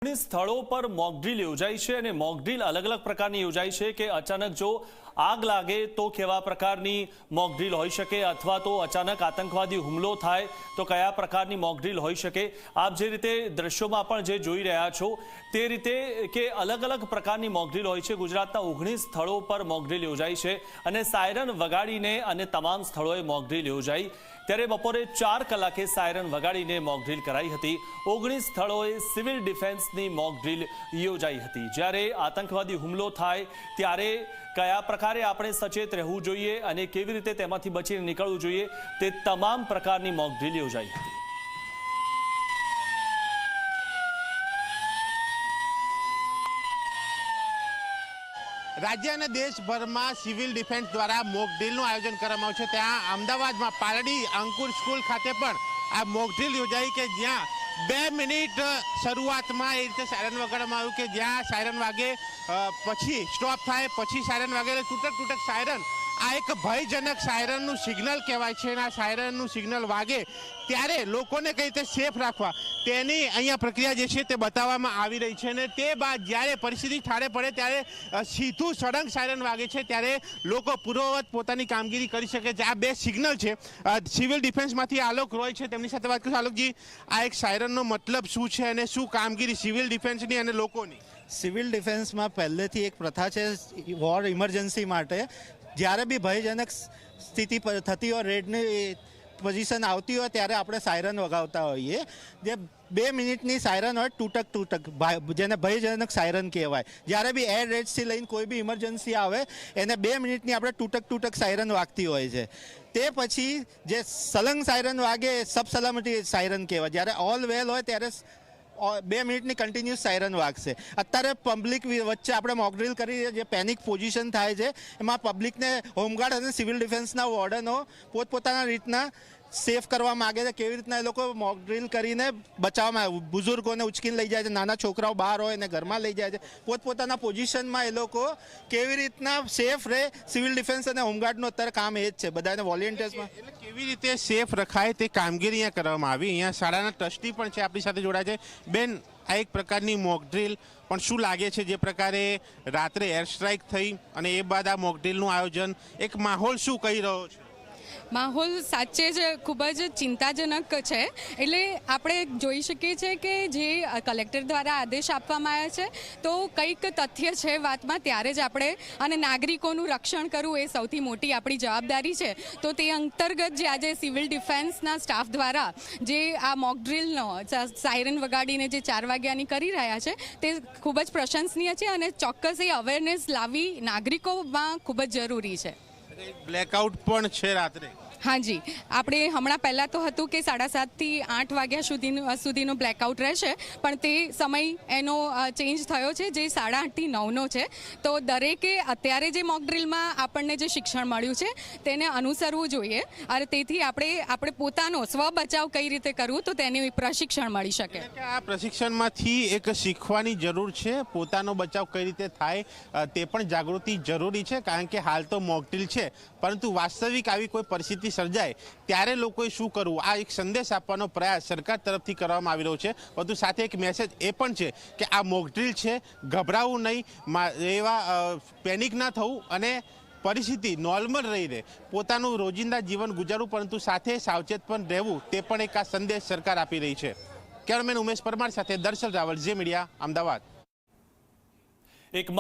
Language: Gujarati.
19 સ્થળો પર મોકડ્રીલ યોજાઈ છે અને મોકડ્રીલ અલગ અલગ પ્રકારની યોજાઈ છે કે અચાનક જો આગ લાગે તો કેવા પ્રકારની મોકડ્રીલ હોઈ શકે અથવા તો અચાનક આતંકવાદી હુમલો થાય તો કયા પ્રકારની મોકડ્રીલ હોઈ શકે। આપ જે રીતે દ્રશ્યોમાં પણ જે જોઈ રહ્યા છો તે રીતે કે અલગ અલગ પ્રકારની મોકડ્રીલ હોય છે। ગુજરાતના 19 સ્થળો પર મોકડ્રીલ યોજાઈ છે અને સાયરન વગાડીને અને તમામ સ્થળોએ મોકડ્રીલ યોજાઈ। ત્યારે બપોરે 4 કલાકે સાયરન વગાડીને મોકડ્રીલ કરાઈ હતી। 19 સ્થળોએ સિવિલ ડિફેન્સની મોકડ્રીલ યોજાઈ હતી। જ્યારે આતંકવાદી હુમલો થાય ત્યારે કયા પ્રકારે આપણે સચેત રહેવું જોઈએ અને કેવી રીતે તેમાંથી બચીને નીકળવું જોઈએ તે તમામ પ્રકારની મોકડ્રીલ યોજાઈ હતી। राज्य અને દેશભરમાં સિવિલ ડિફેન્સ દ્વારા મોકડ્રીલનું આયોજન કરવામાં આવ્યું છે। ત્યાં અમદાવાદમાં પાલડી અંકુર સ્કૂલ ખાતે પણ આ મોકડ્રીલ યોજાઈ કે જ્યાં 2 મિનિટ શરૂઆતમાં એ રીતે સાયરન વગાડવામાં આવ્યું કે જ્યાં સાયરન વાગે પછી સ્ટોપ થાય, પછી સાયરન વાગે તૂટક સાયરન આ એક ભયજનક સાયરનનું સિગ્નલ કહેવાય છે। અને આ સાયરનનું સિગ્નલ વાગે ત્યારે લોકોને કઈ રીતે સેફ રાખવા તેની અહીંયા પ્રક્રિયા જે છે તે બતાવવામાં આવી રહી છે। અને તે બાદ જ્યારે પરિસ્થિતિ ઠારે પડે ત્યારે સીધું સળંગ સાયરન વાગે છે ત્યારે લોકો પૂર્વવત પોતાની કામગીરી કરી શકે છે। આ 2 સિગ્નલ છે। સિવિલ ડિફેન્સમાંથી આલોક રોય છે, તેમની સાથે વાત કરીશું। આલોકજી, આ એક સાયરનનો મતલબ શું છે અને શું કામગીરી સિવિલ ડિફેન્સની અને લોકોની? સિવિલ ડિફેન્સમાં પહેલેથી એક પ્રથા છે વોર ઇમરજન્સી માટે જ્યારે બી ભયજનક સ્થિતિ થતી હોય, રેડની પોઝિશન આવતી હોય ત્યારે આપણે સાયરન વગાવતા હોઈએ। જે 2 મિનિટની સાયરન હોય તૂટક જેને ભયજનક સાયરન કહેવાય। જ્યારે બી એર રેડ્સથી લઈને કોઈ બી ઇમરજન્સી આવે એને 2 મિનિટની આપણે તૂટક સાયરન વાગતી હોય છે। તે પછી જે સલંગ સાયરન વાગે સબ સલામતી સાયરન કહેવાય। જ્યારે ઓલ વેલ હોય ત્યારે 2 મિનિટની કન્ટિન્યુઅસ સાયરન વાગશે। અત્યારે પબ્લિક વચ્ચે આપણે મોકડ્રીલ કરી જે પેનિક પોઝિશન થાય છે એમાં પબ્લિકને હોમગાર્ડ અને સિવિલ ડિફેન્સના વોર્ડનો પોતપોતાના રીતના સેફ કરવા માગે છે। કેવી રીતના એ લોકો મોકડ્રીલ કરીને બચાવવામાં બુઝુર્ગોને ઉચકીને લઈ જાય છે, નાના છોકરાઓ બહાર હોય એને ઘરમાં લઈ જાય છે। પોતપોતાના પોઝિશનમાં એ લોકો કેવી રીતના સેફ રહે, સિવિલ ડિફેન્સ અને હોમગાર્ડનું અત્યારે કામ એ જ છે બધાને વોલેન્ટિયર્સમાં। એટલે કેવી રીતે સેફ રખાય તે કામગીરી અહીંયા કરવામાં આવી। અહીંયા શાળાના ટ્રસ્ટી પણ છે આપણી સાથે જોડાય છે। બેન, આ એક પ્રકારની મોકડ્રીલ પણ શું લાગે છે જે પ્રકારે રાત્રે એર સ્ટ્રાઇક થઈ અને એ બાદ આ મોકડ્રીલનું આયોજન, એક માહોલ શું કહી રહ્યો છે? માહોલ સાચે જ ખૂબ જ ચિંતાજનક છે। એટલે આપણે જોઈ શકીએ છીએ કે જે કલેક્ટર દ્વારા આદેશ આપવામાં આવ્યા છે તો કંઈક તથ્ય છે વાતમાં ત્યારે જ આપણે અને નાગરિકોનું રક્ષણ કરવું એ સૌથી મોટી આપણી જવાબદારી છે। તો તે અંતર્ગત જે આજે સિવિલ ડિફેન્સના સ્ટાફ દ્વારા જે આ મોકડ્રીલનો સાયરન વગાડીને જે 4 વાગ્યાની કરી રહ્યા છે તે ખૂબ જ પ્રશંસનીય છે અને ચોક્કસ એ અવેરનેસ લાવવી નાગરિકોમાં ખૂબ જ જરૂરી છે। બ્લેકઆઉટ પણ છે રાત્રે? હાજી, આપણે હમણાં પહેલાં તો હતું કે 7:30 થી 8 વાગ્યા સુધીનો બ્લેકઆઉટ રહેશે, પણ તે સમય એનો ચેન્જ થયો છે જે 8:30 થી 9નો છે। તો દરેકે અત્યારે જે મોકડ્રીલમાં આપણને જે શિક્ષણ મળ્યું છે તેને અનુસરવું જોઈએ અને તેથી આપણે પોતાનો સ્વ બચાવ કઈ રીતે કરવું તો તેનું પ્રશિક્ષણ મળી શકે। આ પ્રશિક્ષણમાંથી એક શીખવાની જરૂર છે, પોતાનો બચાવ કઈ રીતે થાય તે પણ જાગૃતિ જરૂરી છે। કારણ કે હાલ તો મોકડ્રીલ છે પરંતુ વાસ્તવિક આવી કોઈ પરિસ્થિતિ સર્જાય ત્યારે લોકોએ શું કરવું આ એક સંદેશ આપવાનો પ્રયાસ સરકાર તરફથી કરવામાં આવી રહ્યો છે। વધુ સાથે એક મેસેજ એ પણ છે કે આ મોકડ્રીલ છે, ગભરાવું નહીં, એવા પેનિક ના થવું અને પરિસ્થિતિ નોર્મલ રહી રહે, પોતાનું રોજિંદા જીવન ગુજારવું પરંતુ સાથે સાવચેત પણ રહેવું તે પણ એક આ સંદેશ સરકાર આપી રહી છે। કેમેરામેન ઉમેશ પરમાર સાથે દર્શન રાવલ, જે મીડિયા, અમદાવાદ।